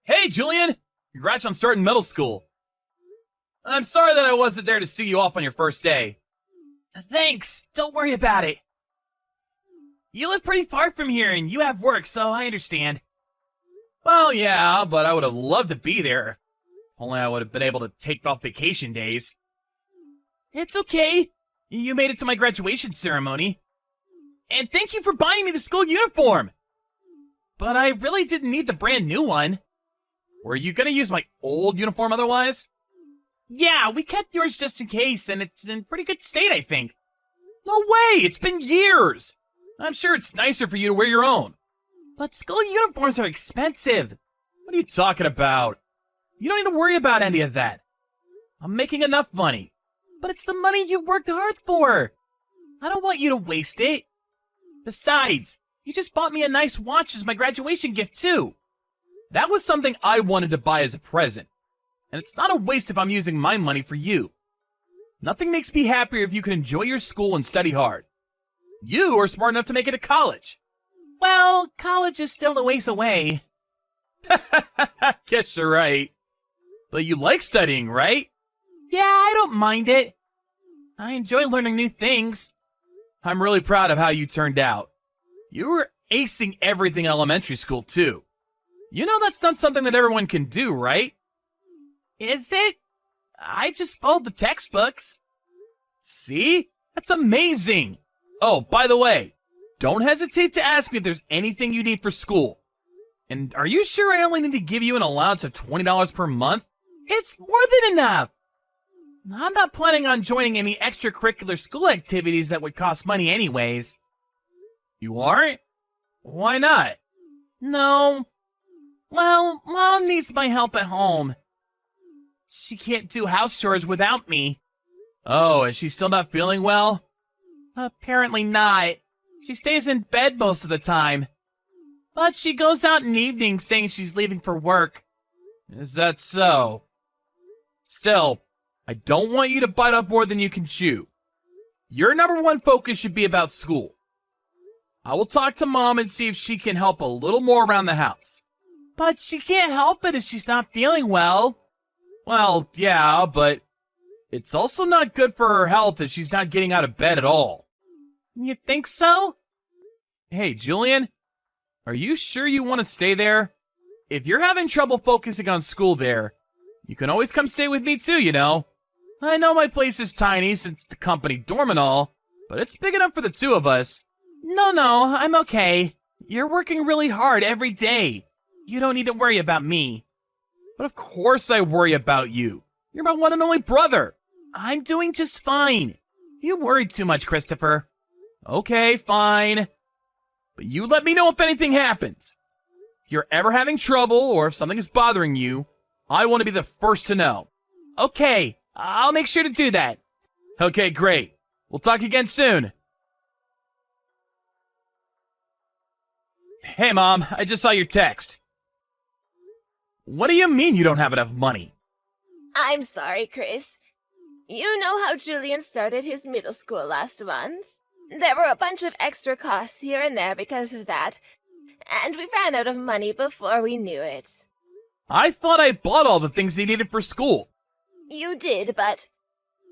Hey, Julian! Congrats on starting middle school. I'm sorry that I wasn't there to see you off on your first day. Thanks, don't worry about it. You live pretty far from here and you have work, so I understand. Well, yeah, but I would have loved to be there. Only I would have been able to take off vacation days. It's okay. You made it to my graduation ceremony. And thank you for buying me the school uniform. But I really didn't need the brand new one. Were you gonna use my old uniform otherwise? Yeah, we kept yours just in case, and it's in pretty good state, I think. No way! It's been years! I'm sure it's nicer for you to wear your own. But school uniforms are expensive. What are you talking about? You don't need to worry about any of that. I'm making enough money. But it's the money you worked hard for. I don't want you to waste it. Besides, you just bought me a nice watch as my graduation gift, too. That was something I wanted to buy as a present. And it's not a waste if I'm using my money for you. Nothing makes me happier if you can enjoy your school and study hard. You are smart enough to make it to college. Well, college is still a ways away. Guess you're right. But you like studying, right? Yeah, I don't mind it. I enjoy learning new things. I'm really proud of how you turned out. You were acing everything elementary school, too. You know that's not something that everyone can do, right? Is it? I just followed the textbooks. See? That's amazing. Oh, by the way, don't hesitate to ask me if there's anything you need for school. And are you sure I only need to give you an allowance of $20 per month? It's more than enough. I'm not planning on joining any extracurricular school activities that would cost money anyways. You aren't? Why not? No. Well, Mom needs my help at home. She can't do house chores without me. Oh, is she still not feeling well? Apparently not. She stays in bed most of the time. But she goes out in the evening saying she's leaving for work. Is that so? Still, I don't want you to bite off more than you can chew. Your number one focus should be about school. I will talk to Mom and see if she can help a little more around the house. But she can't help it if she's not feeling well. Well, yeah, but it's also not good for her health if she's not getting out of bed at all. You think so? Hey, Julian, are you sure you want to stay there? If you're having trouble focusing on school there, you can always come stay with me too, you know. I know my place is tiny since it's the company dorm and all, but it's big enough for the two of us. No, I'm okay. You're working really hard every day. You don't need to worry about me. But of course I worry about you. You're my one and only brother. I'm doing just fine. You worried too much, Christopher. Okay, fine. But you let me know if anything happens. If you're ever having trouble or if something is bothering you, I want to be the first to know. Okay, I'll make sure to do that. Okay, great. We'll talk again soon. Hey, Mom, I just saw your text. What do you mean you don't have enough money? I'm sorry, Chris. You know how Julian started his middle school last month? There were a bunch of extra costs here and there because of that, and we ran out of money before we knew it. I thought I bought all the things he needed for school. You did, but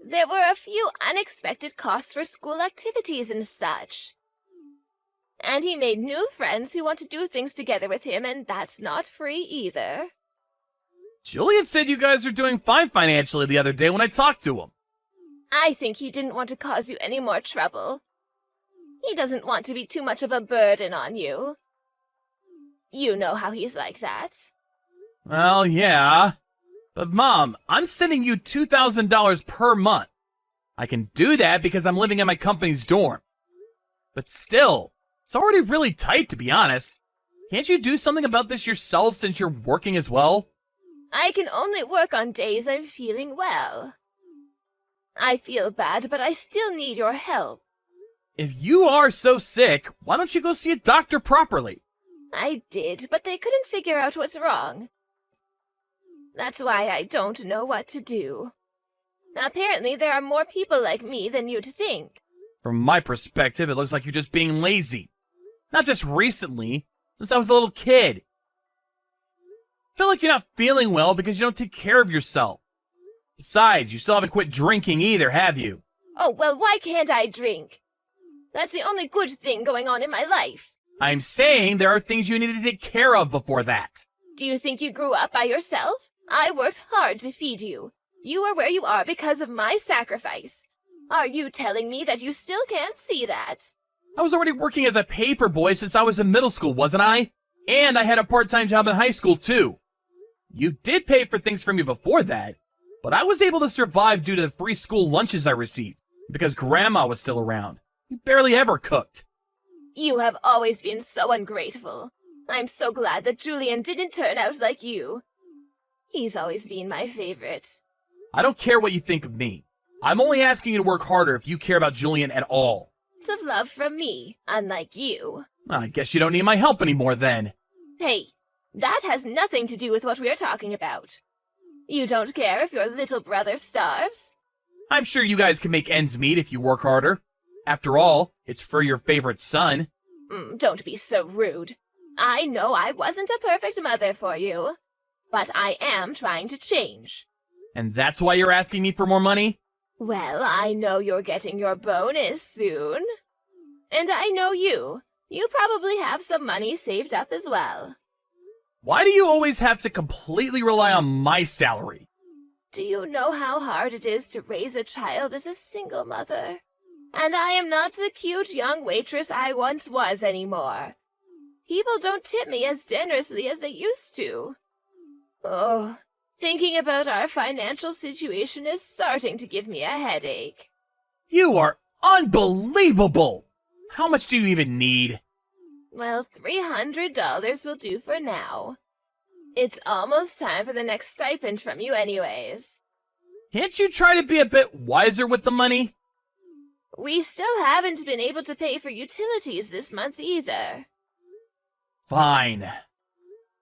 there were a few unexpected costs for school activities and such. And he made new friends who want to do things together with him, and that's not free either. Julian said you guys are doing fine financially the other day when I talked to him. I think he didn't want to cause you any more trouble. He doesn't want to be too much of a burden on you. You know how he's like that. Well, yeah. But Mom, I'm sending you $2,000 per month. I can do that because I'm living in my company's dorm. But still, it's already really tight, to be honest. Can't you do something about this yourself since you're working as well? I can only work on days I'm feeling well. I feel bad, but I still need your help. If you are so sick, why don't you go see a doctor properly? I did, but they couldn't figure out what's wrong. That's why I don't know what to do. Apparently, there are more people like me than you'd think. From my perspective, it looks like you're just being lazy. Not just recently, since I was a little kid. feel like you're not feeling well because you don't take care of yourself. Besides, you still haven't quit drinking either, have you? Oh, well, why can't I drink? That's the only good thing going on in my life. I'm saying there are things you need to take care of before that. Do you think you grew up by yourself? I worked hard to feed you. You are where you are because of my sacrifice. Are you telling me that you still can't see that? I was already working as a paper boy since I was in middle school, wasn't I? And I had a part-time job in high school, too. You did pay for things for me before that, but I was able to survive due to the free school lunches I received, because Grandma was still around. You barely ever cooked. You have always been so ungrateful. I'm so glad that Julian didn't turn out like you. He's always been my favorite. I don't care what you think of me. I'm only asking you to work harder if you care about Julian at all. It's of love from me, unlike you. I guess you don't need my help anymore then. Hey, that has nothing to do with what we're talking about. You don't care if your little brother starves? I'm sure you guys can make ends meet if you work harder. After all, it's for your favorite son. Don't be so rude. I know I wasn't a perfect mother for you, but I am trying to change. And that's why you're asking me for more money? Well, I know you're getting your bonus soon. And I know you. You probably have some money saved up as well. Why do you always have to completely rely on my salary? Do you know how hard it is to raise a child as a single mother? And I am not the cute young waitress I once was anymore. People don't tip me as generously as they used to. Oh, thinking about our financial situation is starting to give me a headache. You are unbelievable! How much do you even need? Well, $300 will do for now. It's almost time for the next stipend from you anyways. Can't you try to be a bit wiser with the money? We still haven't been able to pay for utilities this month either. Fine.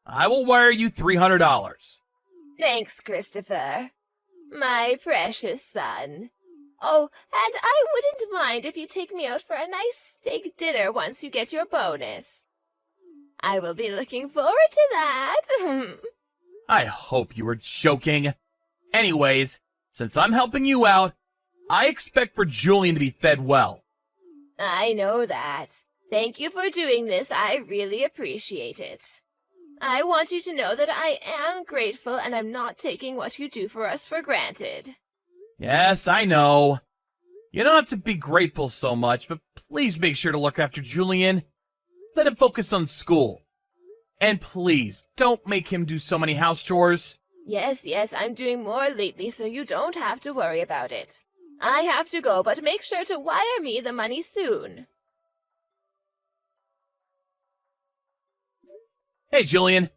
I will wire you $300. Thanks, Christopher. My precious son. Oh, and I wouldn't mind if you take me out for a nice steak dinner once you get your bonus. I will be looking forward to that. I hope you were joking. Anyways, since I'm helping you out, I expect for Julian to be fed well. I know that. Thank you for doing this. I really appreciate it. I want you to know that I am grateful and I'm not taking what you do for us for granted. Yes, I know. You don't have to be grateful so much, but please make sure to look after Julian. Let him focus on school. And please, don't make him do so many house chores. Yes, I'm doing more lately, so you don't have to worry about it. I have to go, but make sure to wire me the money soon. Hey, Julian.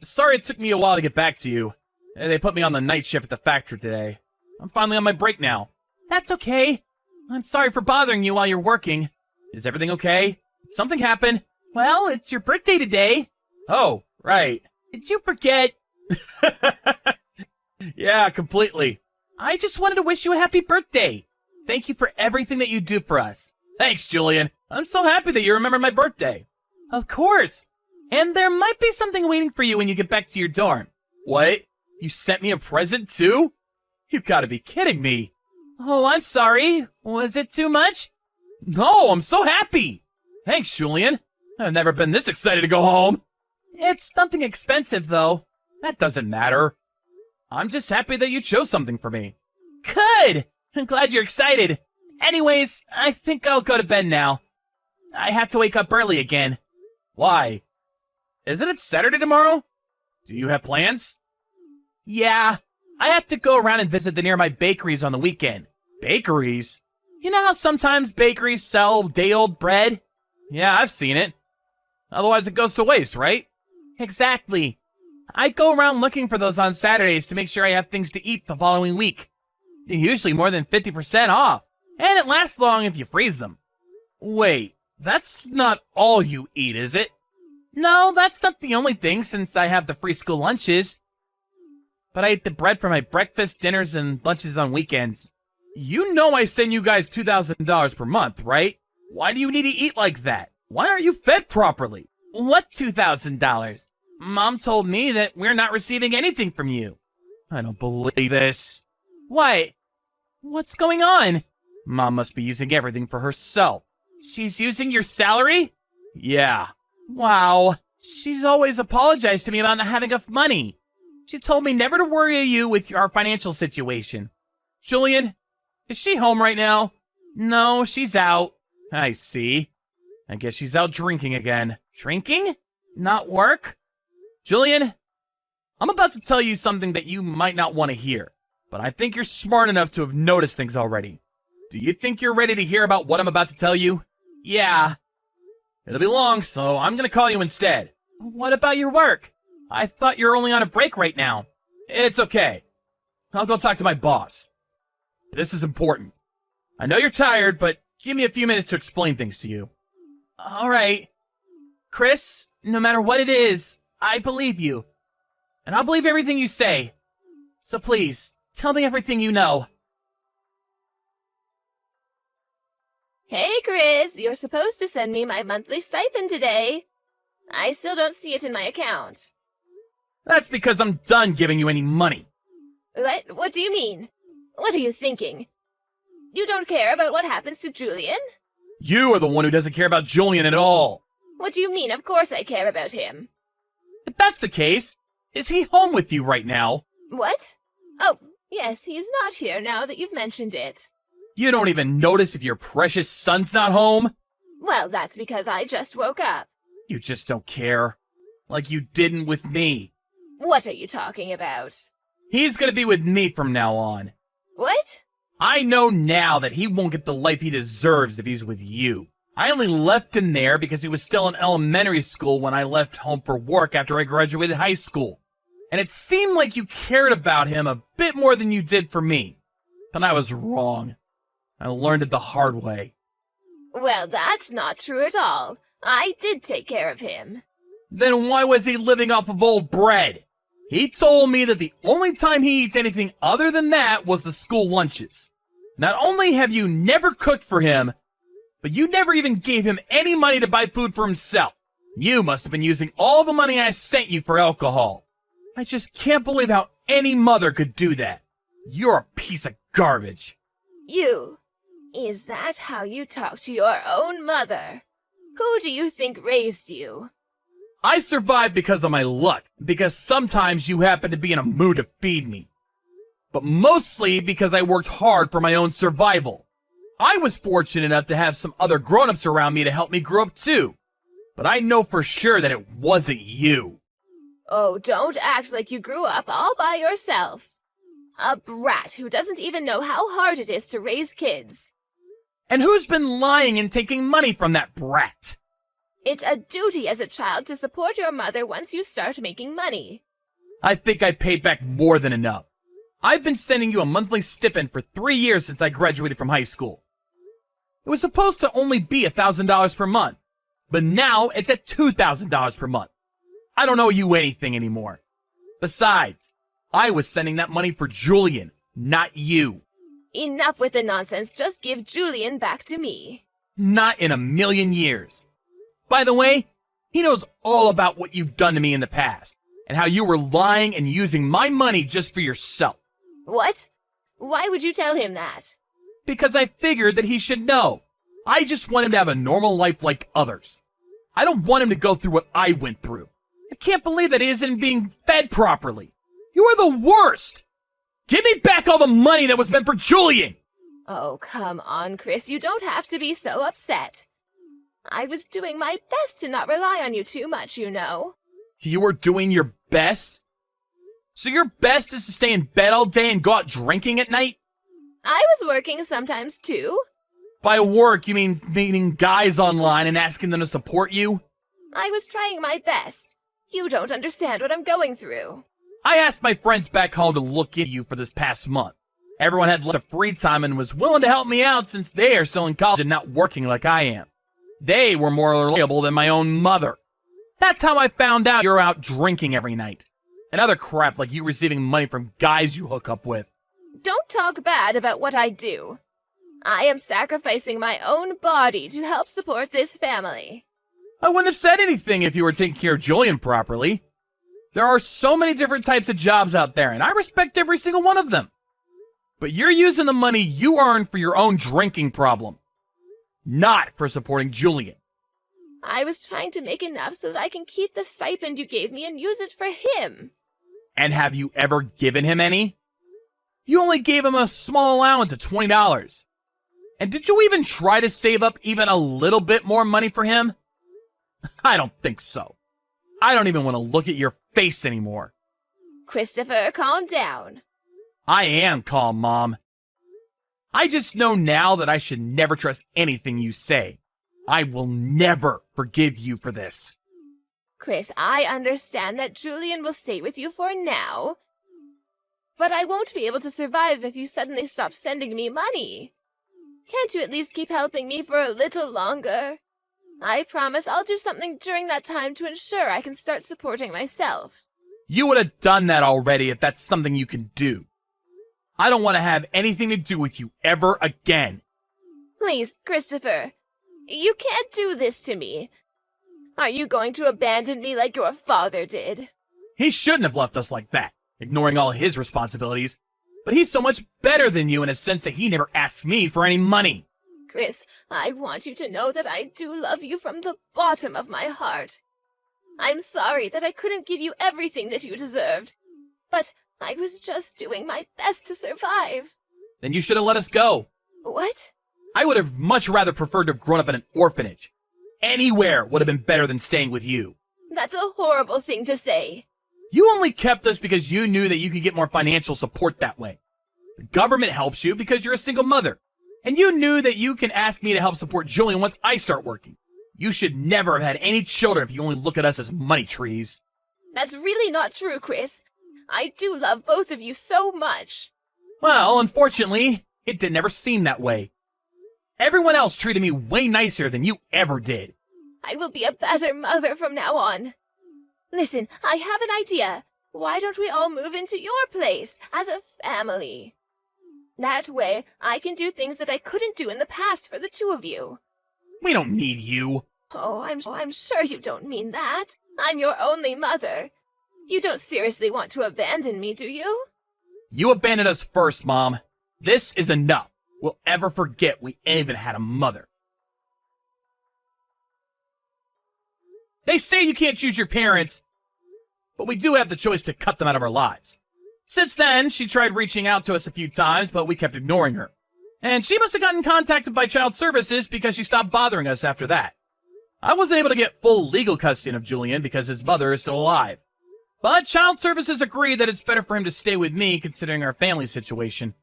Sorry it took me a while to get back to you. They put me on the night shift at the factory today. I'm finally on my break now. That's okay. I'm sorry for bothering you while you're working. Is everything okay? Did something happen? Well, it's your birthday today. Oh, right. Did you forget? Yeah, completely. I just wanted to wish you a happy birthday. Thank you for everything that you do for us. Thanks, Julian. I'm so happy that you remembered my birthday. Of course. And there might be something waiting for you when you get back to your dorm. What? You sent me a present too? You've got to be kidding me. Oh, I'm sorry. Was it too much? No, I'm so happy. Thanks, Julian. I've never been this excited to go home. It's nothing expensive, though. That doesn't matter. I'm just happy that you chose something for me. Good! I'm glad you're excited. Anyways, I think I'll go to bed now. I have to wake up early again. Why? Isn't it Saturday tomorrow? Do you have plans? Yeah, I have to go around and visit the nearby bakeries on the weekend. Bakeries? You know how sometimes bakeries sell day-old bread? Yeah, I've seen it. Otherwise it goes to waste, right? Exactly. I go around looking for those on Saturdays to make sure I have things to eat the following week. They're usually more than 50% off, and it lasts long if you freeze them. Wait, that's not all you eat, is it? No, that's not the only thing since I have the free school lunches. But I eat the bread for my breakfast, dinners, and lunches on weekends. You know I send you guys $2,000 per month, right? Why do you need to eat like that? Why aren't you fed properly? What $2,000? Mom told me that we're not receiving anything from you. I don't believe this. What? What's going on? Mom must be using everything for herself. She's using your salary? Yeah. Wow. She's always apologized to me about not having enough money. She told me never to worry you with our financial situation. Julian, is she home right now? No, she's out. I see. I guess she's out drinking again. Drinking? Not work? Julian, I'm about to tell you something that you might not want to hear, but I think you're smart enough to have noticed things already. Do you think you're ready to hear about what I'm about to tell you? Yeah. It'll be long, so I'm gonna call you instead. What about your work? I thought you're only on a break right now. It's okay. I'll go talk to my boss. This is important. I know you're tired, but give me a few minutes to explain things to you. All right. Chris, no matter what it is, I believe you. And I'll believe everything you say. So please, tell me everything you know. Hey, Chris, you're supposed to send me my monthly stipend today. I still don't see it in my account. That's because I'm done giving you any money. What do you mean? What are you thinking? You don't care about what happens to Julian? You are the one who doesn't care about Julian at all. What do you mean? Of course I care about him. If that's the case, is he home with you right now? What? Oh, yes, he's not here now that you've mentioned it. You don't even notice if your precious son's not home? Well, that's because I just woke up. You just don't care. Like you didn't with me. What are you talking about? He's gonna be with me from now on. What? I know now that he won't get the life he deserves if he's with you. I only left him there because he was still in elementary school when I left home for work after I graduated high school. And it seemed like you cared about him a bit more than you did for me. But I was wrong. I learned it the hard way. Well, that's not true at all. I did take care of him. Then why was he living off of old bread? He told me that the only time he eats anything other than that was the school lunches. Not only have you never cooked for him, but you never even gave him any money to buy food for himself. You must have been using all the money I sent you for alcohol. I just can't believe how any mother could do that. You're a piece of garbage. You? Is that how you talk to your own mother? Who do you think raised you? I survived because of my luck, because sometimes you happen to be in a mood to feed me. But mostly because I worked hard for my own survival. I was fortunate enough to have some other grown-ups around me to help me grow up too. But I know for sure that it wasn't you. Oh, don't act like you grew up all by yourself. A brat who doesn't even know how hard it is to raise kids. And who's been lying and taking money from that brat? It's a duty as a child to support your mother once you start making money. I think I paid back more than enough. I've been sending you a monthly stipend for 3 years since I graduated from high school. It was supposed to only be $1,000 per month, but now it's at $2,000 per month. I don't owe you anything anymore. Besides, I was sending that money for Julian, not you. Enough with the nonsense, just give Julian back to me. Not in a million years. By the way, he knows all about what you've done to me in the past, and how you were lying and using my money just for yourself. What? Why would you tell him that? Because I figured that he should know. I just want him to have a normal life like others. I don't want him to go through what I went through. I can't believe that he isn't being fed properly. You are the worst! Give me back all the money that was meant for Julian! Oh, come on, Chris. You don't have to be so upset. I was doing my best to not rely on you too much, you know. You were doing your best? So your best is to stay in bed all day and go out drinking at night? I was working sometimes, too. By work, you mean meeting guys online and asking them to support you? I was trying my best. You don't understand what I'm going through. I asked my friends back home to look into you for this past month. Everyone had lots of free time and was willing to help me out since they are still in college and not working like I am. They were more reliable than my own mother. That's how I found out you're out drinking every night. And other crap like you receiving money from guys you hook up with. Don't talk bad about what I do. I am sacrificing my own body to help support this family. I wouldn't have said anything if you were taking care of Julian properly. There are so many different types of jobs out there, and I respect every single one of them. But you're using the money you earn for your own drinking problem, not for supporting Julian. I was trying to make enough so that I can keep the stipend you gave me and use it for him. And have you ever given him any? You only gave him a small allowance of $20. And did you even try to save up even a little bit more money for him? I don't think so. I don't even want to look at your face anymore. Christopher, calm down. I am calm, Mom. I just know now that I should never trust anything you say. I will never forgive you for this. Chris, I understand that Julian will stay with you for now. But I won't be able to survive if you suddenly stop sending me money. Can't you at least keep helping me for a little longer? I promise I'll do something during that time to ensure I can start supporting myself. You would have done that already if that's something you can do. I don't want to have anything to do with you ever again. Please, Christopher, you can't do this to me. Are you going to abandon me like your father did? He shouldn't have left us like that, ignoring all his responsibilities. But he's so much better than you in a sense that he never asked me for any money. Chris, I want you to know that I do love you from the bottom of my heart. I'm sorry that I couldn't give you everything that you deserved, but I was just doing my best to survive. Then you should have let us go. What? I would have much rather preferred to have grown up in an orphanage. Anywhere would have been better than staying with you. That's a horrible thing to say. You only kept us because you knew that you could get more financial support that way. The government helps you because you're a single mother. And you knew that you can ask me to help support Julian once I start working. You should never have had any children if you only look at us as money trees. That's really not true, Chris. I do love both of you so much. Well, unfortunately, it didn't ever seem that way. Everyone else treated me way nicer than you ever did. I will be a better mother from now on. Listen, I have an idea. Why don't we all move into your place as a family? That way, I can do things that I couldn't do in the past for the two of you. We don't need you. Oh, I'm sure you don't mean that. I'm your only mother. You don't seriously want to abandon me, do you? You abandoned us first, Mom. This is enough. We'll ever forget we even had a mother. They say you can't choose your parents, but we do have the choice to cut them out of our lives. Since then, she tried reaching out to us a few times, but we kept ignoring her. And she must have gotten contacted by Child Services because she stopped bothering us after that. I wasn't able to get full legal custody of Julian because his mother is still alive. But Child Services agreed that it's better for him to stay with me considering our family situation.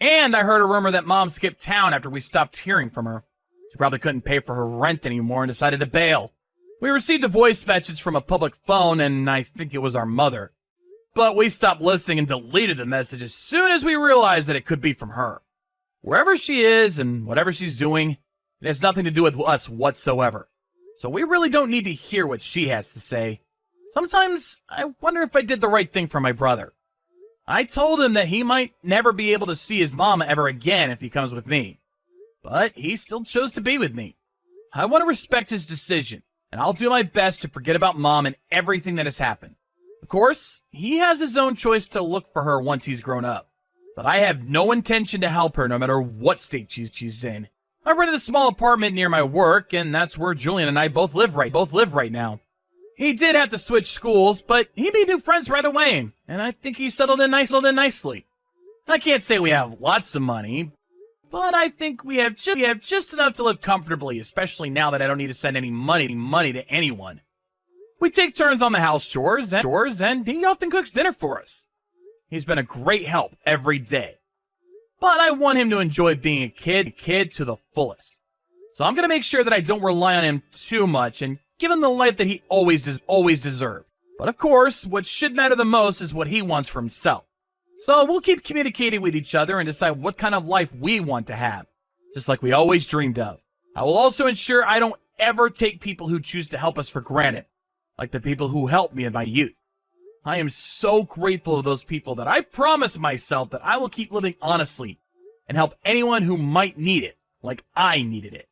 And I heard a rumor that Mom skipped town after we stopped hearing from her. She probably couldn't pay for her rent anymore and decided to bail. We received a voice message from a public phone, and I think it was our mother. But we stopped listening and deleted the message as soon as we realized that it could be from her. Wherever she is and whatever she's doing, it has nothing to do with us whatsoever. So we really don't need to hear what she has to say. Sometimes I wonder if I did the right thing for my brother. I told him that he might never be able to see his mama ever again if he comes with me. But he still chose to be with me. I want to respect his decision, and I'll do my best to forget about Mom and everything that has happened. Of course, he has his own choice to look for her once he's grown up. But I have no intention to help her no matter what state she's in. I rented a small apartment near my work, and that's where Julian and I both live right now. He did have to switch schools, but he made new friends right away, and I think he settled in nicely. I can't say we have lots of money, but I think we have just enough to live comfortably, especially now that I don't need to send any money to anyone. We take turns on the house chores, and he often cooks dinner for us. He's been a great help every day. But I want him to enjoy being a kid to the fullest. So I'm going to make sure that I don't rely on him too much and give him the life that he always deserved. But of course, what should matter the most is what he wants for himself. So we'll keep communicating with each other and decide what kind of life we want to have, just like we always dreamed of. I will also ensure I don't ever take people who choose to help us for granted, like the people who helped me in my youth. I am so grateful to those people that I promise myself that I will keep living honestly and help anyone who might need it, like I needed it.